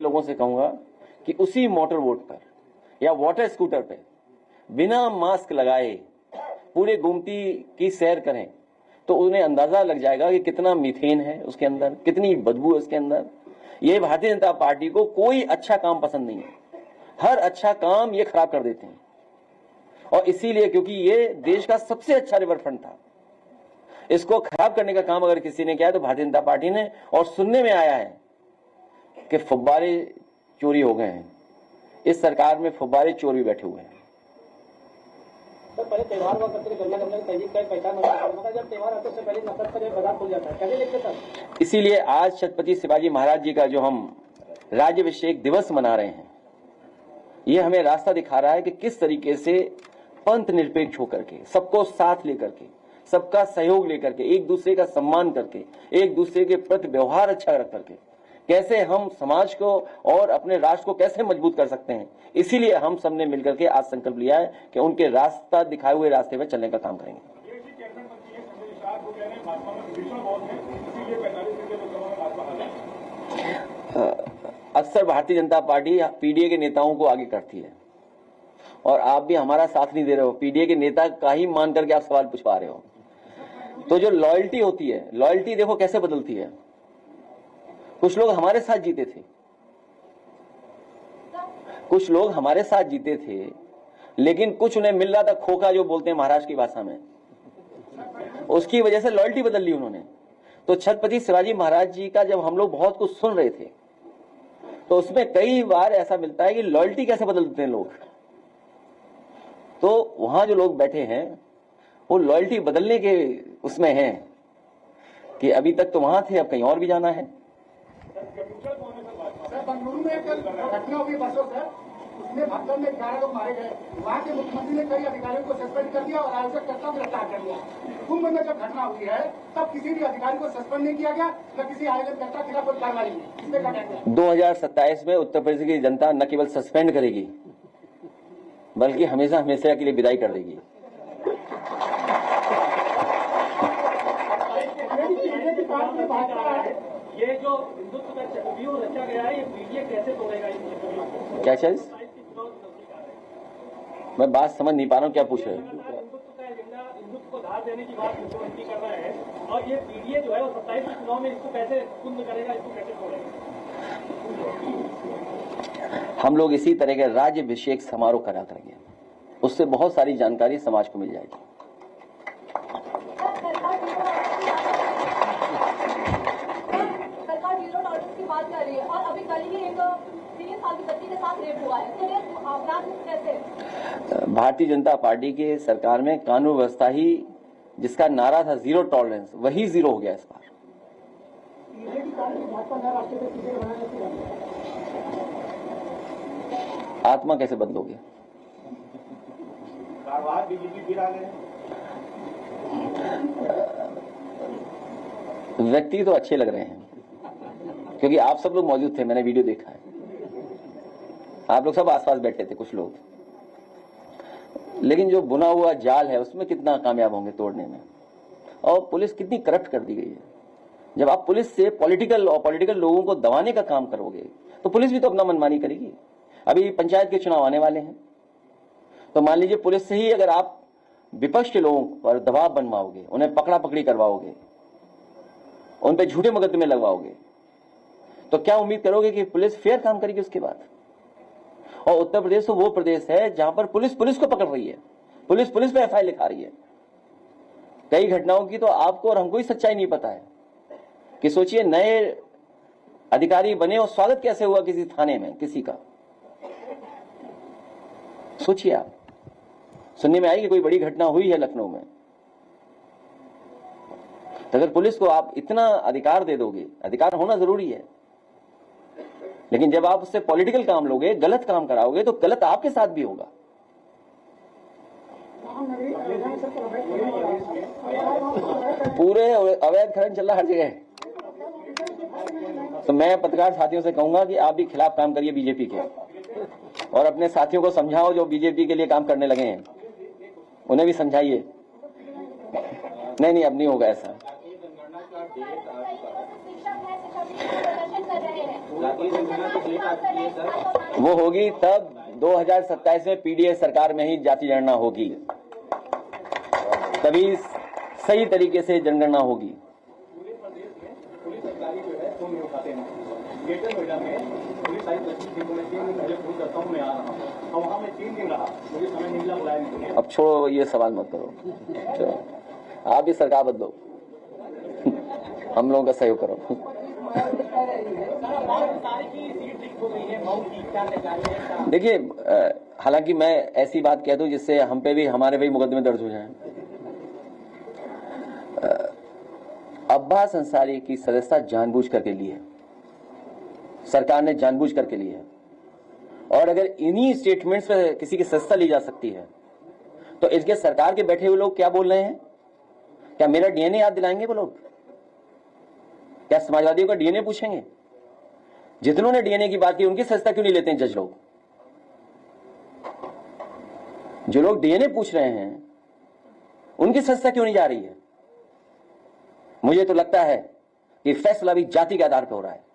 लोगों से कहूंगा कि उसी मोटर बोट पर या वाटर स्कूटर पे बिना मास्क लगाए पूरे गोमती की सैर करें तो उन्हें अंदाजा लग जाएगा कि कितना मीथेन है उसके अंदर, कितनी बदबू है उसके अंदर। ये भारतीय जनता पार्टी को कोई अच्छा काम पसंद नहीं है, हर अच्छा काम ये खराब कर देते हैं। और इसीलिए क्योंकि ये देश का सबसे अच्छा रिवरफ्रंट था, इसको खराब करने का काम अगर किसी ने किया तो भारतीय जनता पार्टी ने। और सुनने में आया है कि फुब्बारे चोरी हो गए हैं, इस सरकार में फुब्बारे चोर भी बैठे हुए हैं। पहले त्योहार हुआ करते गन्ना करने की तहजीब का पहचान होता है, जब त्योहार आते उससे पहले नफरत का बाजार खुल जाता है, कैसे देखते सर? इसीलिए आज छत्रपति शिवाजी महाराज जी का जो हम राज्याभिषेक दिवस मना रहे हैं, ये हमें रास्ता दिखा रहा है कि किस तरीके से पंथ निरपेक्ष होकर के, सबको साथ लेकर के, सबका सहयोग लेकर के, एक दूसरे का सम्मान करके, एक दूसरे के प्रति व्यवहार अच्छा रख करके कैसे हम समाज को और अपने राष्ट्र को कैसे मजबूत कर सकते हैं। इसीलिए हम सबने मिलकर के आज संकल्प लिया है कि उनके रास्ता दिखाए हुए रास्ते पर चलने का काम करेंगे। अक्सर भारतीय जनता पार्टी पीडीए के नेताओं को आगे करती है और आप भी हमारा साथ नहीं दे रहे हो, पीडीए के नेता का ही मान करके आप सवाल पूछ पा रहे हो। तो जो लॉयल्टी होती है, लॉयल्टी देखो कैसे बदलती है। कुछ लोग हमारे साथ जीते थे, कुछ लोग हमारे साथ जीते थे, लेकिन कुछ उन्हें मिल रहा था खोखा, जो बोलते हैं महाराष्ट्र की भाषा में, उसकी वजह से लॉयल्टी बदल ली उन्होंने। तो छत्रपति शिवाजी महाराज जी का जब हम लोग बहुत कुछ सुन रहे थे तो उसमें कई बार ऐसा मिलता है कि लॉयल्टी कैसे बदल देते हैं लोग। तो वहां जो लोग बैठे हैं वो लॉयल्टी बदलने के उसमें हैं कि अभी तक तो वहां थे, अब कहीं और भी जाना है। बंगलुरु में एक घटना हुई बसों से, उसमें भगदड़ में 11 लोग मारे गए। वहाँ के मुख्यमंत्री ने कई अधिकारियों को सस्पेंड कर दिया और आयोजककर्ता को गिरफ्तार कर लिया। कुंभ में जब घटना हुई है तब किसी भी अधिकारी को सस्पेंड नहीं किया गया, न किसी आयोजककर्ता के खिलाफ कोई कार्रवाई नहीं। इसमें क्या कहते हैं? 2027 में उत्तर प्रदेश की जनता न केवल सस्पेंड करेगी बल्कि हमेशा हमेशा के लिए विदाई कर देगी। ये जो हिंदुत्व का चक्रव्यूह रचा गया है, ये पीडीए कैसे तोड़ेगा? क्या चीज? मैं बात समझ नहीं पा रहा हूँ, क्या पूछ रहे हो? हिंदुत्व का एजेंडा, हिंदुत्व को धार देने की बात मुख्यमंत्री कर रहे हैं और ये पीडीए जो है वो 27 के चुनाव में इसको कैसे कुंद करेगा, इसको कैसे तोड़ेगा? हम लोग इसी तरह के राज्याभिषेक समारोह करा करेंगे, उससे बहुत सारी जानकारी समाज को मिल जाएगी। सरकार जीरो टॉलरेंस की बात कर रही है और अभी कल ही एक 3 साल की बच्ची के साथ रेप हुआ है, तो ये अपराध कैसे? भारतीय जनता पार्टी के सरकार में कानून व्यवस्था ही, जिसका नारा था जीरो टॉलरेंस, वही जीरो हो गया इस बार। आत्मा कैसे बदलोगे? व्यक्ति तो अच्छे लग रहे हैं क्योंकि आप सब लोग मौजूद थे, मैंने वीडियो देखा है। आप लोग सब आसपास बैठे थे कुछ लोग, लेकिन जो बुना हुआ जाल है उसमें कितना कामयाब होंगे तोड़ने में। और पुलिस कितनी करप्ट कर दी गई है। जब आप पुलिस से पॉलिटिकल लोगों को दबाने का काम करोगे तो पुलिस भी तो अपना मनमानी करेगी। अभी पंचायत के चुनाव आने वाले हैं, तो मान लीजिए पुलिस से ही अगर आप विपक्ष के लोगों पर दबाव बनवाओगे, उन्हें पकड़ा पकड़ी करवाओगे, उन पर झूठे मुकदमे लगवाओगे, तो क्या उम्मीद करोगे कि पुलिस फेयर काम करेगी उसके बाद? और उत्तर प्रदेश तो वो प्रदेश है जहां पर पुलिस को पकड़ रही है, पुलिस पे एफआईआर लिखा रही है। कई घटनाओं की तो आपको और हमको ही सच्चाई नहीं पता है कि सोचिए नए अधिकारी बने और स्वागत कैसे हुआ किसी थाने में किसी का। सोचिए आप, सुनने में आई कि कोई बड़ी घटना हुई है लखनऊ में, तो अगर पुलिस को आप इतना अधिकार दे दोगे, अधिकार होना जरूरी है, लेकिन जब आप उससे पॉलिटिकल काम लोगे, गलत काम कराओगे, तो गलत आपके साथ भी होगा। पूरे अवैध खनन चल रहा हर जगह। तो मैं पत्रकार साथियों से कहूंगा कि आप भी खिलाफ काम करिए बीजेपी के, और अपने साथियों को समझाओ जो बीजेपी के लिए काम करने लगे हैं, उन्हें भी समझाइए। नहीं, अब नहीं होगा ऐसा। वो होगी तब 2027 में पीडीएस सरकार में ही जाति जनगणना होगी, तभी सही तरीके से जनगणना होगी। पूरे प्रदेश में पुलिस अधिकारी जो है फोन नहीं उठाते हैं। ग्रेटर नोएडा में पुलिस आई 25 दिन में 3 दिन पहले फोन करता हूँ, मैं आ रहा हूँ, और वहाँ मैं 3 दिन रहा, मुझे समय नहीं मिला, बुलाया नहीं। अब छोड़ो ये सवाल मत करो, चलो आप भी सरकार बदलो, हम लोगों का सहयोग करो। देखिए, हालांकि मैं ऐसी बात कह दूं जिससे हम पे भी हमारे भी मुकदमे दर्ज हो जाएं। अब्बास अंसारी की सदस्यता जानबूझ करके ली है, सरकार ने जानबूझ करके ली है, और अगर इन्हीं स्टेटमेंट्स पे किसी की सदस्यता ली जा सकती है तो इसके सरकार के बैठे हुए लोग क्या बोल रहे हैं? क्या मेरा डीएनए याद दिलाएंगे वो लोग? क्या समाजवादियों का डीएनए पूछेंगे? जितनों ने डीएनए की बात की उनकी सदस्यता क्यों नहीं लेते हैं जज लोग? जो लोग डीएनए पूछ रहे हैं उनकी सदस्यता क्यों नहीं जा रही है? मुझे तो लगता है कि फैसला भी जाति के आधार पर हो रहा है।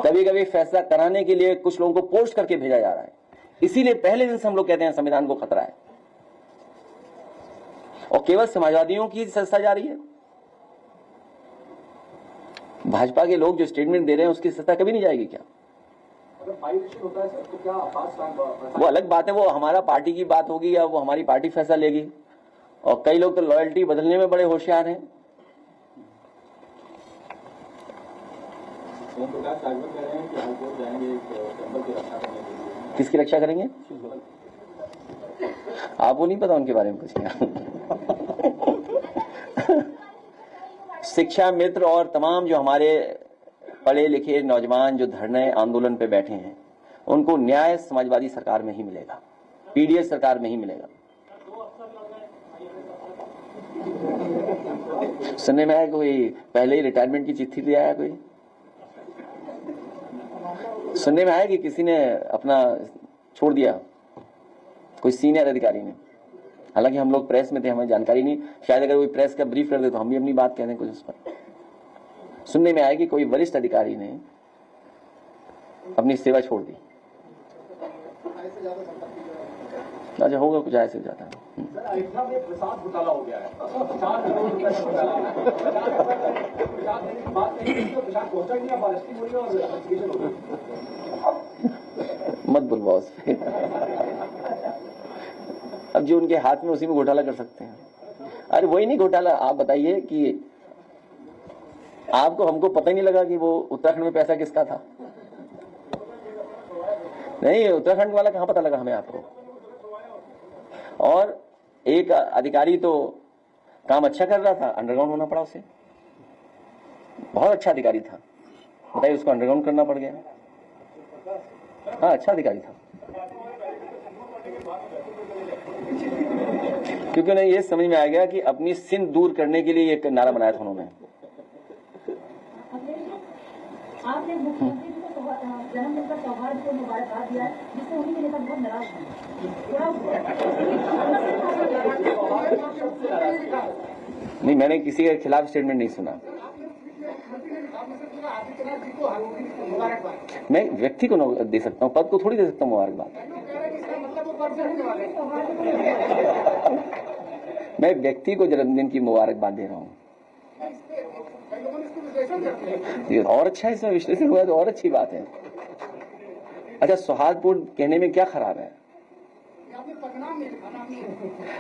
कभी कभी फैसला कराने के लिए कुछ लोगों को पोस्ट करके भेजा जा रहा है, इसीलिए पहले दिन से हम लोग कहते हैं संविधान को खतरा है, और केवल समाजवादियों की सदस्यता जा रही है। भाजपा के लोग जो स्टेटमेंट दे रहे हैं उसकी सत्ता कभी नहीं जाएगी क्या? अगर 5 होता है सर तो क्या वो अलग बात है, वो हमारा पार्टी की बात होगी या वो हमारी पार्टी फैसला लेगी, और कई लोग तो लॉयल्टी बदलने में बड़े होशियार हैं। किसकी रक्षा करेंगे? आपको नहीं पता उनके बारे में कुछ क्या? शिक्षा मित्र और तमाम जो हमारे पढ़े लिखे नौजवान जो धरने आंदोलन पे बैठे हैं उनको न्याय समाजवादी सरकार में ही मिलेगा, पीडीएस सरकार में ही मिलेगा। सुनने में आया कोई पहले ही रिटायरमेंट की चिट्ठी ले आया, कोई सुनने में आया कि किसी ने अपना छोड़ दिया, कोई सीनियर अधिकारी ने। हालांकि हम लोग प्रेस में थे, हमें जानकारी नहीं, शायद अगर कोई प्रेस का ब्रीफ कर दे तो हम भी अपनी बात कह दें कुछ उस पर। सुनने में आया कि कोई वरिष्ठ अधिकारी ने अपनी सेवा छोड़ दी। अच्छा होगा कुछ ऐसे ज्यादा। अयोध्या में प्रसाद घोटाला हो गया है, 4 करोड़ रुपए का घोटाला है। बात नहीं, प्रसाद पहुंचा ही नहीं, बारिश हो रही और एप्लीकेशन हो गई। मत बोल बॉस। अब जो उनके हाथ में उसी में घोटाला कर सकते हैं। अरे वही नहीं घोटाला, आप बताइए कि आपको हमको पता ही नहीं लगा कि वो उत्तराखंड में पैसा किसका था? नहीं, उत्तराखंड वाला कहां पता लगा हमें आपको? और एक अधिकारी तो काम अच्छा कर रहा था, अंडरग्राउंड होना पड़ा उसे। बहुत अच्छा अधिकारी था, बताइए उसको अंडरग्राउंड करना पड़ गया। हाँ, अच्छा अधिकारी था, क्योंकि उन्हें ये समझ में आ गया कि अपनी सिंध दूर करने के लिए एक नारा बनाया था उन्होंने। आपने मुख्यमंत्री जी को जन्मदिन का सौहार्द को मुबारकबाद दिया है, जिससे उन्हीं के नेता बहुत नाराज हैं। नहीं, मैंने किसी के खिलाफ स्टेटमेंट नहीं सुना। मैं व्यक्ति को दे सकता हूँ, पद को थोड़ी दे सकता हूँ मुबारकबाद। मैं व्यक्ति को जन्मदिन की मुबारकबाद दे रहा हूँ। और अच्छा है, इसमें विश्लेषण हुआ तो और अच्छी बात है। अच्छा, सौहार्दपूर्ण कहने में क्या खराब है?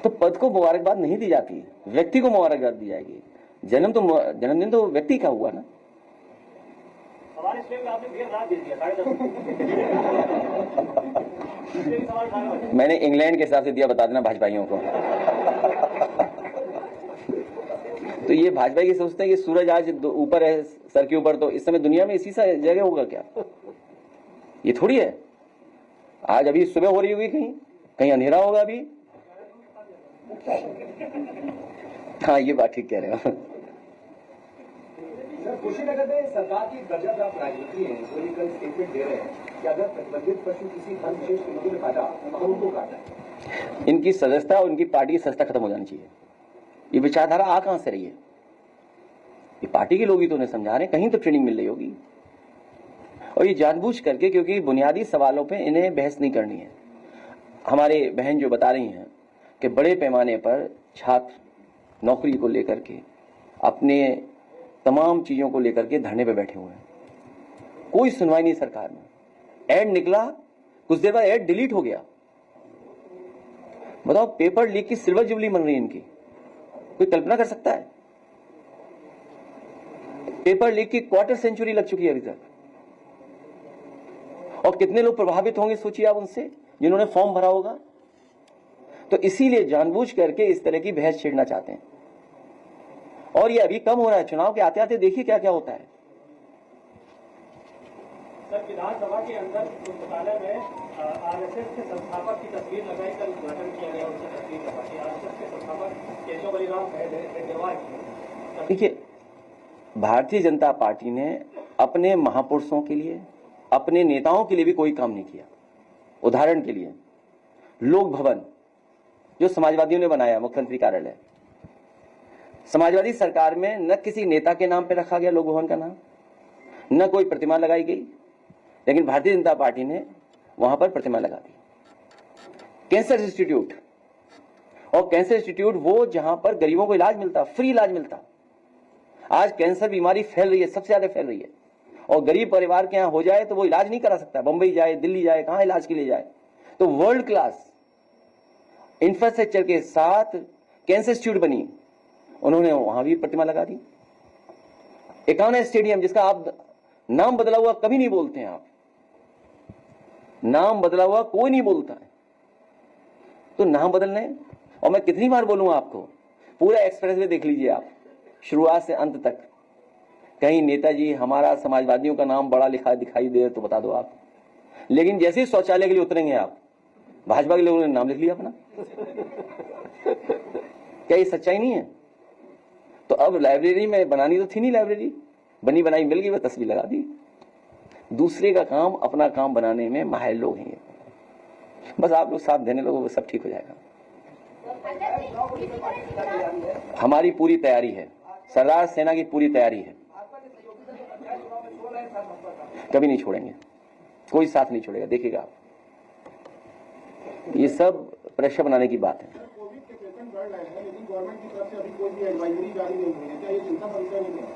तो पद को मुबारकबाद नहीं दी जाती, व्यक्ति को मुबारकबाद दी जाएगी। जन्मदिन तो व्यक्ति का हुआ ना। हमारे स्टेट में आपने देर रात दे दिया, 10:30। मैंने इंग्लैंड के हिसाब से दिया, बता देना भाजपाइयों को। तो ये भाजपा की सोचते हैं कि सूरज आज ऊपर है सर के ऊपर, तो इस समय दुनिया में इसी सा जगह होगा क्या? ये थोड़ी है। आज अभी सुबह हो रही होगी, कहीं अंधेरा होगा अभी। हाँ, ये बात ठीक कह रहे हो। कुशीनगर में सरकार की दर्जा प्राप्त राजनीति है, जो कल स्टेटमेंट दे रहे हैं कि अगर प्रतिबंधित पशु किसी धर्म विशेष के लोगों ने काटा तो उनको काटना है। इनकी सदस्यता और इनकी पार्टी की सदस्यता खत्म हो जानी चाहिए। ये विचारधारा आ कहां से रही है? ये पार्टी के लोग ही तो उन्हें समझा रहे हैं, कहीं तो ट्रेनिंग मिल रही होगी। और ये जानबूझ करके, क्योंकि बुनियादी सवालों पे इन्हें बहस नहीं करनी है। हमारे बहन जो बता रही हैं कि बड़े पैमाने पर छात्र नौकरी को लेकर के, अपने तमाम चीजों को लेकर के धरने पे बैठे हुए हैं, कोई सुनवाई नहीं सरकार में। ऐड निकला, कुछ देर बाद ऐड डिलीट हो गया। बताओ, पेपर लीक की सिल्वर जुबली मन रही है इनकी, कोई कल्पना कर सकता है? पेपर लीक की क्वार्टर सेंचुरी लग चुकी है अभी तक, और कितने लोग प्रभावित होंगे सोचिए आप उनसे, जिन्होंने फॉर्म भरा होगा। तो इसीलिए जानबूझ करके इस तरह की बहस छेड़ना चाहते हैं। और ये अभी कम हो रहा है, चुनाव के आते आते देखिए क्या क्या होता है। सर, विधानसभा के अंदर पुस्तकालय में आरएसएस के संस्थापक की तस्वीर लगाई, कल उद्घाटन किया गया, उसकी तस्वीर लगाई। आरएसएस के संस्थापक केशव बलिराम हेडगेवार की। देखिए, भारतीय जनता पार्टी ने अपने महापुरुषों के लिए, अपने नेताओं के लिए भी कोई काम नहीं किया। उदाहरण के लिए लोक भवन जो समाजवादियों ने बनाया, मुख्यमंत्री कार्यालय, समाजवादी सरकार में न किसी नेता के नाम पे रखा गया लोक भवन का नाम, न कोई प्रतिमा लगाई गई, लेकिन भारतीय जनता पार्टी ने वहां पर प्रतिमा लगा दी। कैंसर इंस्टीट्यूट, और कैंसर इंस्टीट्यूट वो जहां पर गरीबों को इलाज मिलता, फ्री इलाज मिलता। आज कैंसर बीमारी फैल रही है, सबसे ज्यादा फैल रही है, और गरीब परिवार के यहां हो जाए तो वो इलाज नहीं करा सकता, बंबई जाए, दिल्ली जाए, कहां इलाज के लिए जाए। तो वर्ल्ड क्लास इंफ्रास्ट्रक्चर के साथ कैंसर इंस्टीट्यूट बनी, उन्होंने वहां भी प्रतिमा लगा दी। एकाना स्टेडियम, जिसका आप नाम बदला हुआ कभी नहीं बोलते हैं, आप नाम बदला हुआ कोई नहीं बोलता है, तो नाम बदलने। और मैं कितनी बार बोलूंगा आपको, पूरा एक्सप्रेसवे देख लीजिए आप, शुरुआत से अंत तक, कहीं नेताजी हमारा समाजवादियों का नाम बड़ा लिखा दिखाई दे तो बता दो आप, लेकिन जैसे ही शौचालय के लिए उतरेंगे आप, भाजपा के लोगों ने नाम लिख लिया अपना। क्या ये सच्चाई नहीं है? तो अब लाइब्रेरी में बनानी तो थी नहीं, लाइब्रेरी बनी बनाई मिल गई, वह तस्वीर लगा दी। दूसरे का काम अपना काम बनाने में माहिर लोग हैं। बस आप लोग साथ देने लोगों, सब ठीक हो जाएगा। हमारी पूरी तैयारी है, सरदार सेना की पूरी तैयारी है, कभी नहीं छोड़ेंगे, कोई साथ नहीं छोड़ेगा, देखिएगा आप। ये सब प्रेशर बनाने की बात है। कोविड के पेशेंट बढ़ रहे हैं, लेकिन गवर्नमेंट की तरफ से अभी कोई भी एडवाइजरी जारी नहीं हुई है, क्या ये चिंता का विषय नहीं है?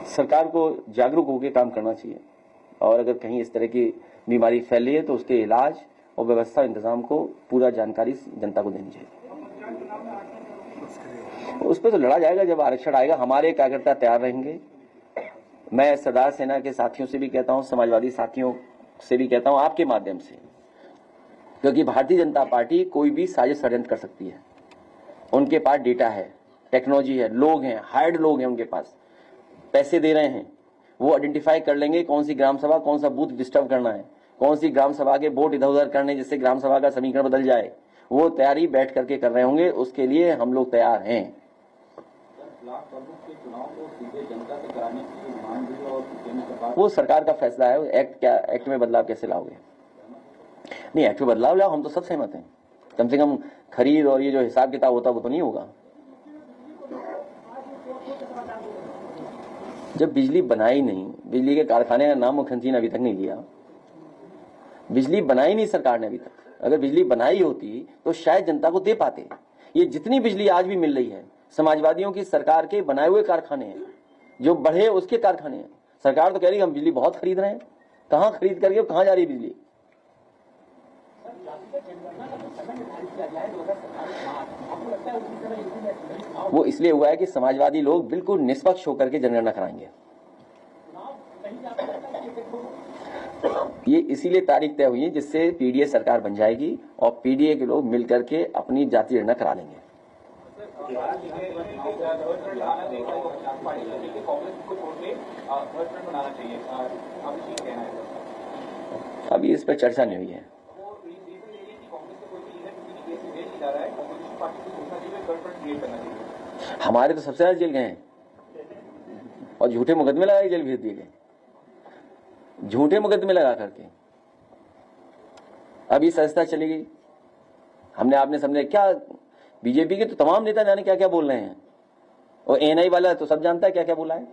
सरकार को जागरूक होकर काम करना चाहिए, और अगर कहीं इस तरह की बीमारी फैल रही है तो उसके इलाज और व्यवस्था इंतजाम को पूरा जानकारी जनता को देनी चाहिए। उस पर तो लड़ा जाएगा जब आरक्षण आएगा। हमारे कार्यकर्ता तैयार रहेंगे। मैं सरदार सेना के साथियों से भी कहता हूं, समाजवादी साथियों से भी कहता हूं, आपके माध्यम से, क्योंकि भारतीय जनता पार्टी कोई भी साजिश षड्यंत्र कर सकती है। उनके पास डेटा है, टेक्नोलॉजी है, लोग हैं, हायर्ड लोग हैं, उनके पास पैसे दे रहे हैं, वो आइडेंटिफाई कर लेंगे कौन सी ग्राम सभा, कौन सा बूथ डिस्टर्ब करना है, कौन सी ग्राम सभा के वोट इधर उधर करने जिससे ग्राम सभा का समीकरण बदल जाए। वो तैयारी बैठ करके कर रहे होंगे, उसके लिए हम लोग तैयार हैं। वो सरकार का फैसला है। एक्ट में बदलाव कैसे लाओगे? नहीं, एक्ट में बदलाव लाओ, हम तो सब सहमत हैं। कम से कम खरीद और ये जो हिसाब किताब होता वो तो नहीं होगा। जब बिजली बनाई नहीं, बिजली के कारखाने का नाम मुख्यमंत्री ने अभी तक नहीं लिया, बिजली बनाई नहीं सरकार ने अभी तक। अगर बिजली बनाई होती तो शायद जनता को दे पाते। ये जितनी बिजली आज भी मिल रही है, समाजवादियों की सरकार के बनाए हुए कारखाने हैं, जो बढ़े उसके कारखाने हैं। सरकार तो कह रही है हम बिजली बहुत खरीद रहे हैं, कहां खरीद करके कहां जा रही है बिजली? वो इसलिए हुआ है कि समाजवादी लोग बिल्कुल निष्पक्ष होकर के जनगणना कराएंगे। ये इसीलिए तारीख तय हुई है जिससे पीडीए सरकार बन जाएगी और पीडीए के लोग मिलकर के अपनी जातीय गणना करा लेंगे। अभी इस पर चर्चा नहीं हुई है। हमारे तो सबसे ज्यादा जेल गए हैं और झूठे मुकदमे लगा के जेल भेज दिए गए, झूठे मुकदमे लगा करके। अभी संस्था चली गई, हमने आपने सबने क्या, बीजेपी के तो तमाम नेता जाने क्या क्या बोल रहे हैं। और एएनआई वाला तो सब जानता है क्या क्या बोला है।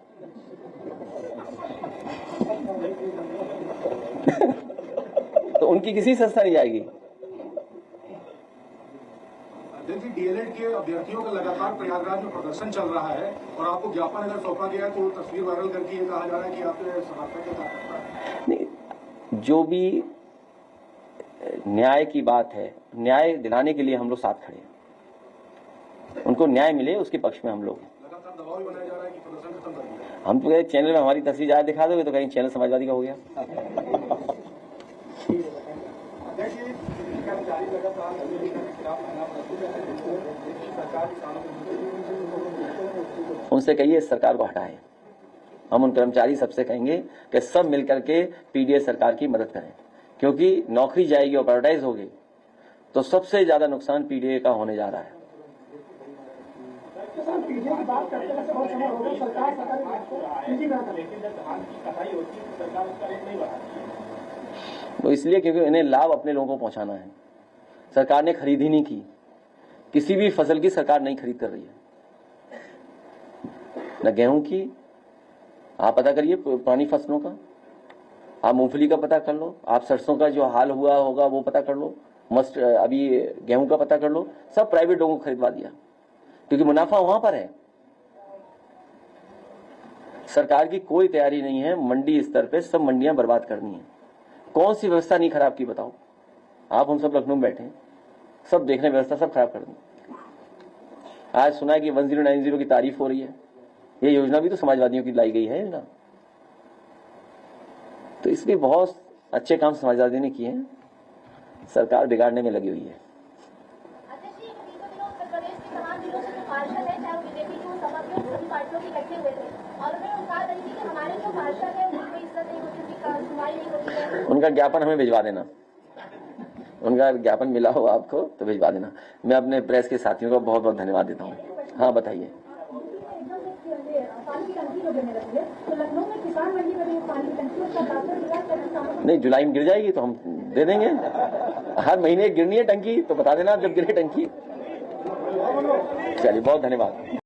तो उनकी किसी संस्था नहीं जाएगी। अध्यक्ष जी, डीएलएड के अभ्यर्थियों का लगातार प्रयागराज में प्रदर्शन चल रहा है और आपको ज्ञापन अगर सौंपा गया तो तस्वीर वायरल करके ये कहा जा रहा है कि आपके समर्थक के साथ नहीं, जो भी न्याय की बात है, न्याय दिलाने के लिए हम लोग साथ खड़े हैं। उनको न्याय मिले उसके पक्ष में हम लोग हैं। लगातार दबाव भी बनाया जा रहा है कि प्रदर्शन खत्म कर दिया। हम तो कहे चैनल में हमारी तस्वीर ज्यादा दिखा दोगे तो कहीं चैनल समाजवादी का हो गया। अध्यक्ष जी, कर्मचारी लगातार नशे के खिलाफ आना सरकार उनसे कहिए इस सरकार को हटाए। हम उन कर्मचारी सबसे कहेंगे कि सब मिलकर के पीडीएस सरकार की मदद करें, क्योंकि नौकरी जाएगी और प्राइवेटाइज होगी तो सबसे ज्यादा नुकसान पीडीए का होने जा रहा है। वो इसलिए क्योंकि इन्हें लाभ अपने लोगों को पहुंचाना है। सरकार ने खरीद ही नहीं की, किसी भी फसल की सरकार नहीं खरीद कर रही है, न गेहूं की। आप पता करिए पुरानी फसलों का, आप मूंगफली का पता कर लो, आप सरसों का जो हाल हुआ होगा वो पता कर लो, मस्ट अभी गेहूं का पता कर लो। सब प्राइवेट लोगों को खरीदवा दिया क्योंकि मुनाफा वहां पर है। सरकार की कोई तैयारी नहीं है मंडी स्तर पे सब मंडियां बर्बाद करनी है। कौन सी व्यवस्था नहीं खराब की बताओ? आप हम सब लखनऊ में बैठे हैं, सब देख रहे हैं, व्यवस्था सब खराब कर दी। आज सुना है कि 1090 की तारीफ हो रही है। ये योजना भी तो समाजवादियों की लाई गई है ना। तो इसलिए बहुत अच्छे काम समाजवादियों ने किए हैं, सरकार बिगाड़ने में लगी हुई है। उनका ज्ञापन हमें भिजवा देना, उनका ज्ञापन मिला हो आपको तो भिजवा देना। मैं अपने प्रेस के साथियों का बहुत बहुत धन्यवाद देता हूँ। हाँ बताइए। नहीं, जुलाई में गिर जाएगी तो हम दे देंगे। हर महीने गिरनी है टंकी तो बता देना जब गिरे टंकी। चलिए बहुत धन्यवाद।